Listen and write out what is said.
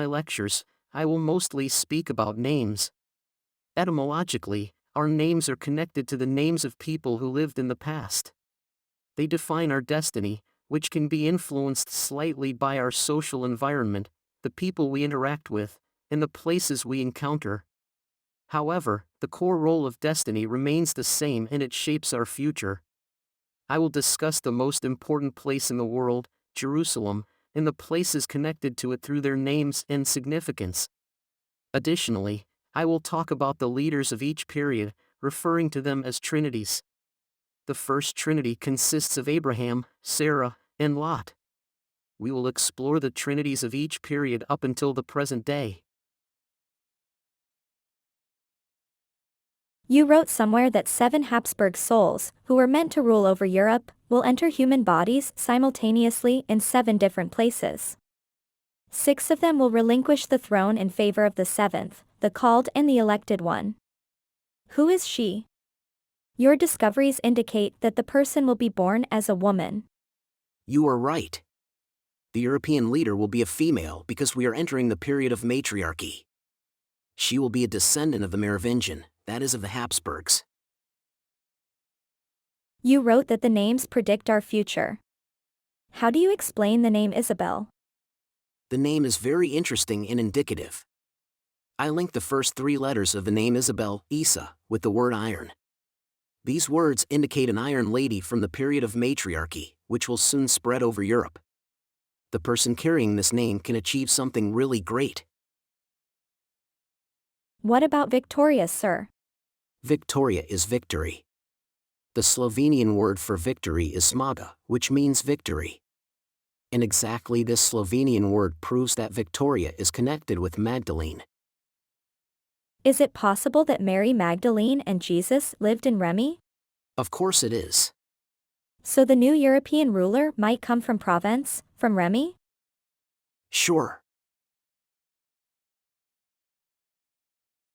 my lectures, I will mostly speak about names. Etymologically, our names are connected to the names of people who lived in the past. They define our destiny, which can be influenced slightly by our social environment, the people we interact with, and the places we encounter. However, the core role of destiny remains the same and it shapes our future. I will discuss the most important place in the world, Jerusalem, and the places connected to it through their names and significance. Additionally, I will talk about the leaders of each period, referring to them as trinities. The first trinity consists of Abraham, Sarah, and Lot. We will explore the trinities of each period up until the present day. You wrote somewhere that 7 Habsburg souls, who were meant to rule over Europe, will enter human bodies simultaneously in 7 different places. 6 of them will relinquish the throne in favor of the 7th, the called and the elected one. Who is she? Your discoveries indicate that the person will be born as a woman. You are right. The European leader will be a female because we are entering the period of matriarchy. She will be a descendant of the Merovingian, that is of the Habsburgs. You wrote that the names predict our future. How do you explain the name Isabel? The name is very interesting and indicative. I linked the first 3 letters of the name Isabel, Isa, with the word iron. These words indicate an iron lady from the period of matriarchy, which will soon spread over Europe. The person carrying this name can achieve something really great. What about Victoria, sir? Victoria is victory. The Slovenian word for victory is smaga, which means victory. And exactly this Slovenian word proves that Victoria is connected with Magdalene. Is it possible that Mary Magdalene and Jesus lived in Remy? Of course it is. So the new European ruler might come from Provence, from Remy? Sure.